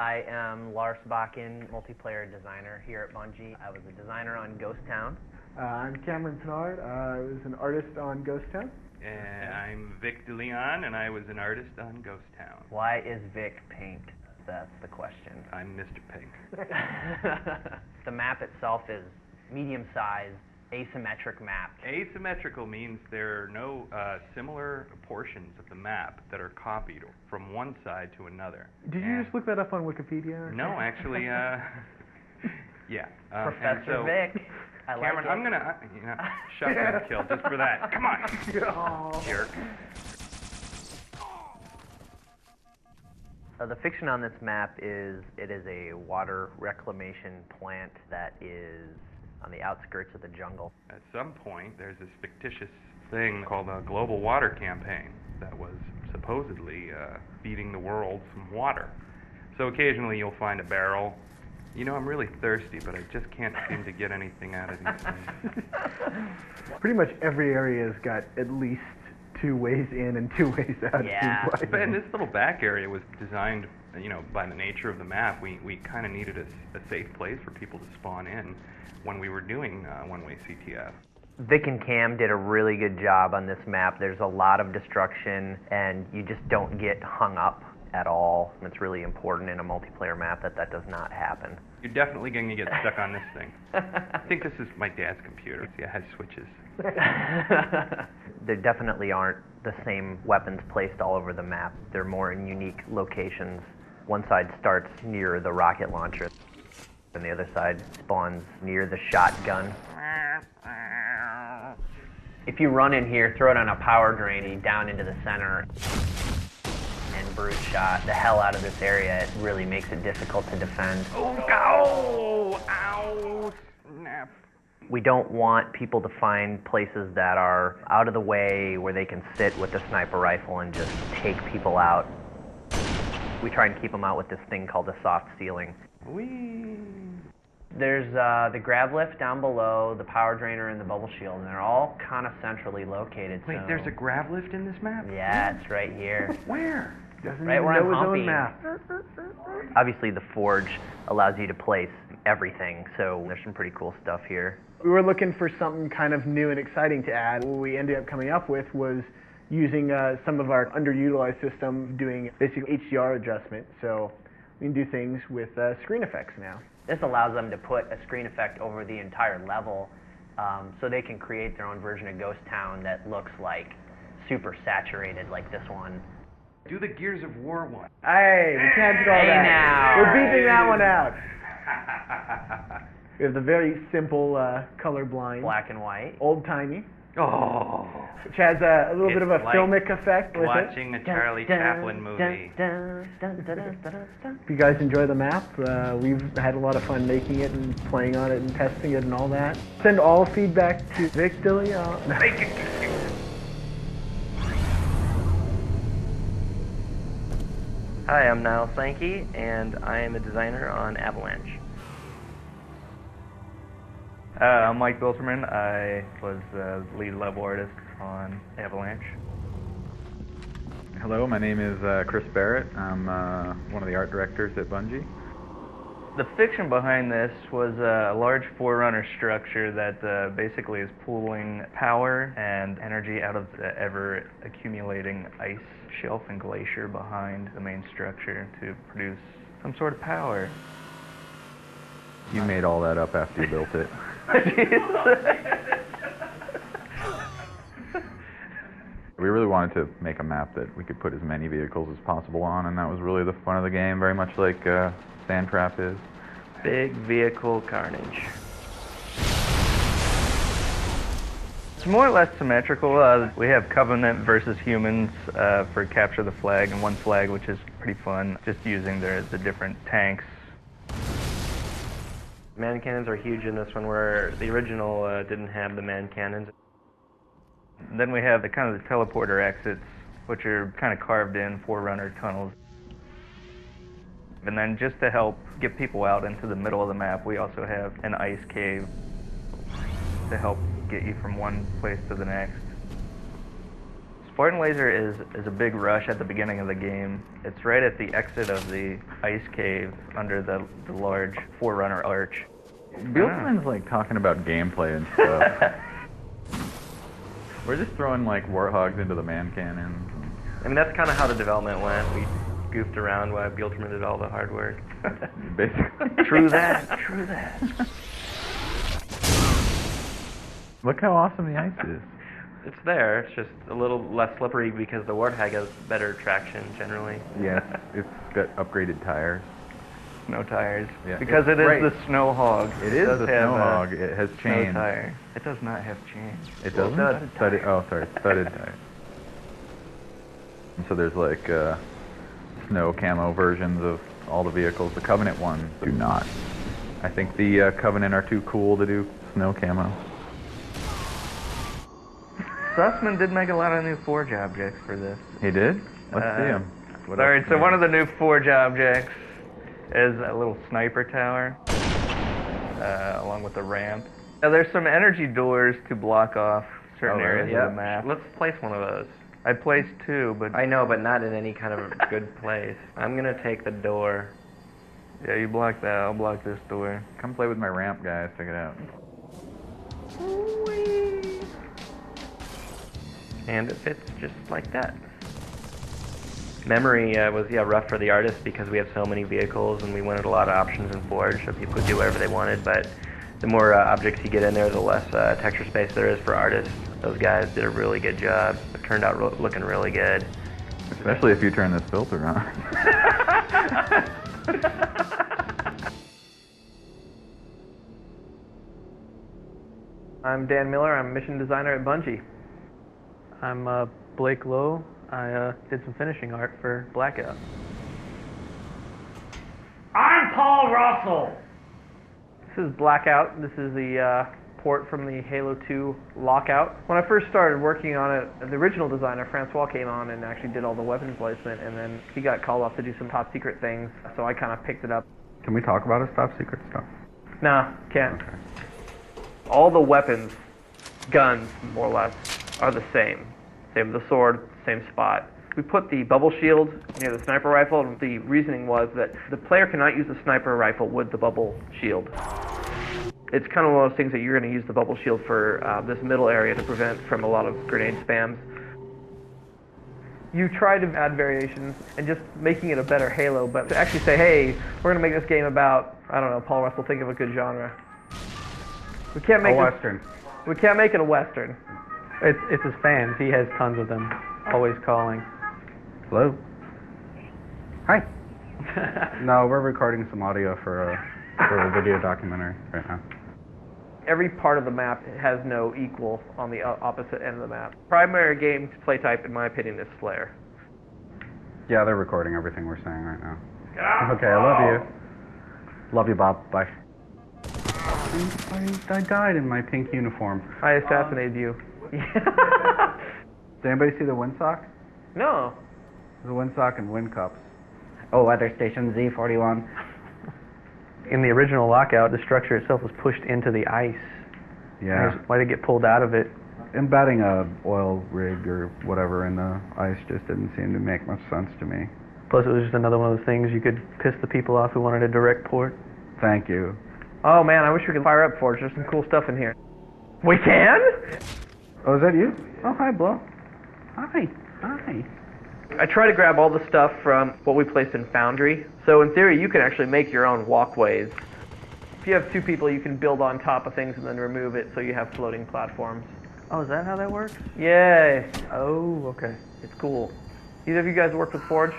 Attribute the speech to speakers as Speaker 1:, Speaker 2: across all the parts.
Speaker 1: I am Lars Bakken, multiplayer designer here at Bungie. I was a designer on Ghost Town.
Speaker 2: I'm Cameron Tenard. I was an artist on Ghost Town.
Speaker 3: I'm Vic DeLeon, and I was an artist on Ghost Town.
Speaker 1: Why is Vic pink? That's the question.
Speaker 3: I'm Mr. Pink.
Speaker 1: The map itself is medium-sized, asymmetric map.
Speaker 3: Asymmetrical means there are no similar portions of the map that are copied from one side to another.
Speaker 2: Did you just look that up on Wikipedia?
Speaker 3: No, actually, yeah.
Speaker 1: Professor Vic. I
Speaker 3: Cameron,
Speaker 1: like
Speaker 3: I'm gonna, shotgun kill just for that. Come on,
Speaker 2: Oh.
Speaker 3: jerk.
Speaker 1: The fiction on this map is it is a water reclamation plant that is on the outskirts of the jungle.
Speaker 3: At some point, there's this fictitious thing called a global water campaign that was supposedly feeding the world some water. So occasionally you'll find a barrel. You know, I'm really thirsty, but I just can't seem to get anything out of these things.
Speaker 2: Pretty much every area's got at least 2 ways in and 2 ways out.
Speaker 1: Yeah.
Speaker 2: It seems like.
Speaker 3: And this little back area was designed, you know, by the nature of the map. We kind of needed a safe place for people to spawn in when we were doing one-way CTF.
Speaker 1: Vic and Cam did a really good job on this map. There's a lot of destruction, and you just don't get hung up at all. It's really important in a multiplayer map that that does not happen.
Speaker 3: You're definitely going to get stuck on this thing. I think this is my dad's computer. See, it has switches.
Speaker 1: There definitely aren't the same weapons placed all over the map. They're more in unique locations. One side starts near the rocket launcher, and the other side spawns near the shotgun. If you run in here, throw it on a power drain down into the center, and brute shot the hell out of this area, it really makes it difficult to defend.
Speaker 3: Oh, ow, snap.
Speaker 1: We don't want people to find places that are out of the way where they can sit with the sniper rifle and just take people out. We try and keep them out with this thing called a soft ceiling.
Speaker 3: Whee.
Speaker 1: There's the grav lift down below, the power drainer, and the bubble shield, and they're all kind of centrally located.
Speaker 3: Wait,
Speaker 1: so
Speaker 3: there's a grav lift in this map?
Speaker 1: Yeah, it's right here.
Speaker 3: Where?
Speaker 2: Doesn't
Speaker 1: Right
Speaker 2: even
Speaker 1: where
Speaker 2: know
Speaker 1: I'm
Speaker 2: his
Speaker 1: humping.
Speaker 2: own map.
Speaker 1: Obviously, the forge allows you to place everything, so there's some pretty cool stuff here.
Speaker 2: We were looking for something kind of new and exciting to add. What we ended up coming up with was using some of our underutilized system, doing basically HDR adjustment. So we can do things with screen effects now.
Speaker 1: This allows them to put a screen effect over the entire level, so they can create their own version of Ghost Town that looks like super saturated like this one.
Speaker 3: Do the Gears of War one.
Speaker 2: Hey, we can't do all
Speaker 1: Hey
Speaker 2: that.
Speaker 1: now.
Speaker 2: We're beating that one out. We have the very simple colorblind,
Speaker 1: Black and white.
Speaker 2: old-timey,
Speaker 3: Oh.
Speaker 2: which has a little bit of a
Speaker 3: It's like
Speaker 2: filmic effect with it.
Speaker 3: Watching a Charlie Chaplin movie.
Speaker 2: If you guys enjoy the map, we've had a lot of fun making it and playing on it and testing it and all that. Send all feedback to Vic DeLeon.
Speaker 3: Make it.
Speaker 4: Hi, I'm Niall Sankey, and I am a designer on Avalanche. I'm Mike Bilterman. I was the lead level artist on Avalanche.
Speaker 5: Hello, my name is Chris Barrett. I'm one of the art directors at Bungie.
Speaker 4: The fiction behind this was a large forerunner structure that basically is pooling power and energy out of the ever-accumulating ice shelf and glacier behind the main structure to produce some sort of power.
Speaker 5: You made all that up after you built it. We really wanted to make a map that we could put as many vehicles as possible on, and that was really the fun of the game, very much like Sand Trap is.
Speaker 4: Big vehicle carnage. It's more or less symmetrical. We have Covenant versus humans for Capture the Flag, and one flag, which is pretty fun, just using the different tanks.
Speaker 6: Man cannons are huge in this one, where the original didn't have the man cannons.
Speaker 4: Then we have the kind of the teleporter exits, which are kind of carved in forerunner tunnels. And then just to help get people out into the middle of the map, we also have an ice cave to help get you from one place to the next.
Speaker 3: As
Speaker 4: Spartan Laser is a big rush at the beginning of the game. It's right at the exit of the ice cave under the large Forerunner arch.
Speaker 5: Bieltman's like talking about gameplay and stuff. We're just throwing like warthogs into the man cannons.
Speaker 6: I mean, that's kind of how the development went. We goofed around while Bieltman did all the hard work.
Speaker 5: Basically.
Speaker 4: True that, true that.
Speaker 5: Look how awesome the ice is.
Speaker 6: It's there. It's just a little less slippery because the Warthog has better traction generally.
Speaker 5: Yes, it's got upgraded tires.
Speaker 4: Snow tires.
Speaker 5: Yeah,
Speaker 4: Because it is the Snow Hog.
Speaker 5: It is the
Speaker 4: have
Speaker 5: Snow Hog. It has
Speaker 4: snow
Speaker 5: chains.
Speaker 4: tire. It does not have chains.
Speaker 5: It doesn't?
Speaker 4: Studded
Speaker 5: Studded,
Speaker 4: tire.
Speaker 5: oh, sorry, studded tires. And so there's like snow camo versions of all the vehicles. The Covenant ones do not. I think the Covenant are too cool to do snow camo.
Speaker 4: Sussman did make a lot of new Forge objects for this.
Speaker 5: He did? Let's see them.
Speaker 4: Alright, so one of the new Forge objects is a little sniper tower, along with the ramp. Now there's some energy doors to block off certain areas of the map.
Speaker 6: Let's place one of those.
Speaker 4: I placed 2, but
Speaker 6: I know, but not in any kind of good place. I'm gonna take the door.
Speaker 4: yeah, you block that. I'll block this door.
Speaker 5: Come play with my ramp, guys. Check it out.
Speaker 6: And it fits just like that. Memory was rough for the artists because we have so many vehicles and we wanted a lot of options in Forge so people could do whatever they wanted, but the more objects you get in there, the less texture space there is for artists. Those guys did a really good job. It turned out looking really good.
Speaker 5: Especially if you turn this filter on.
Speaker 7: I'm Dan Miller. I'm a mission designer at Bungie.
Speaker 8: I'm Blake Lowe. I did some finishing art for Blackout.
Speaker 7: I'm Paul Russell. This is Blackout. This is the port from the Halo 2 Lockout. When I first started working on it, the original designer, Francois, came on and actually did all the weapons placement, and then he got called off to do some top secret things, so I kind of picked it up.
Speaker 9: Can we talk about his top secret stuff?
Speaker 7: Nah, can't. All the weapons, guns, more or less, are the same. Same with the sword, same spot. We put the bubble shield near the sniper rifle, and the reasoning was that the player cannot use the sniper rifle with the bubble shield. It's kind of one of those things that you're going to use the bubble shield for this middle area to prevent from a lot of grenade spams. You try to add variations and just making it a better Halo, but to actually say, hey, we're going to make this game about, I don't know, Paul Russell, think of a good genre. We can't make
Speaker 9: A Western.
Speaker 7: We can't make it a Western.
Speaker 8: It's his fans. He has tons of them, always calling.
Speaker 9: Hello? Hi. No, we're recording some audio for a video documentary right now.
Speaker 7: Every part of the map has no equal on the opposite end of the map. Primary game play type, in my opinion, is Slayer.
Speaker 9: Yeah, they're recording everything we're saying right now. Okay, I love you. Love you, Bob. Bye. I died in my pink uniform.
Speaker 7: I assassinated you.
Speaker 9: Did anybody see the windsock?
Speaker 7: No.
Speaker 9: There's a windsock and wind cups.
Speaker 10: Oh, weather station Z41.
Speaker 8: In the original Lockout, the structure itself was pushed into the ice.
Speaker 9: Yeah.
Speaker 8: Why did it get pulled out of it?
Speaker 9: Embedding a oil rig or whatever in the ice just didn't seem to make much sense to me.
Speaker 8: Plus, it was just another one of those things you could piss the people off who wanted a direct port.
Speaker 9: Thank you.
Speaker 7: Oh man, I wish we could fire up Forge. There's some cool stuff in here. We can?
Speaker 9: Oh, is that you? Oh, hi, Blow. Hi. Hi.
Speaker 7: I try to grab all the stuff from what we placed in Foundry. So in theory, you can actually make your own walkways. If you have 2 people, you can build on top of things and then remove it so you have floating platforms.
Speaker 8: Oh, is that how that works?
Speaker 7: Yay.
Speaker 8: Oh, okay.
Speaker 7: It's cool. Either of you guys work with Forge?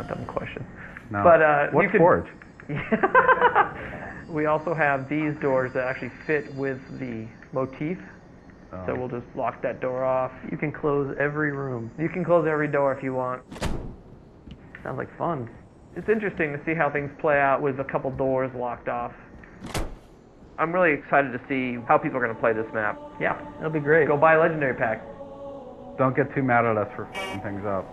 Speaker 7: Dumb question.
Speaker 9: No.
Speaker 7: But
Speaker 9: What's
Speaker 7: you could,
Speaker 9: Forge?
Speaker 7: We also have these doors that actually fit with the motif.
Speaker 9: Oh.
Speaker 7: So we'll just lock that door off.
Speaker 8: You can close every room.
Speaker 7: You can close every door if you want.
Speaker 8: Sounds like fun.
Speaker 7: It's interesting to see how things play out with a couple doors locked off. I'm really excited to see how people are going to play this map.
Speaker 8: Yeah, that'll be great.
Speaker 7: Go buy a Legendary Pack.
Speaker 9: Don't get too mad at us for f***ing things up.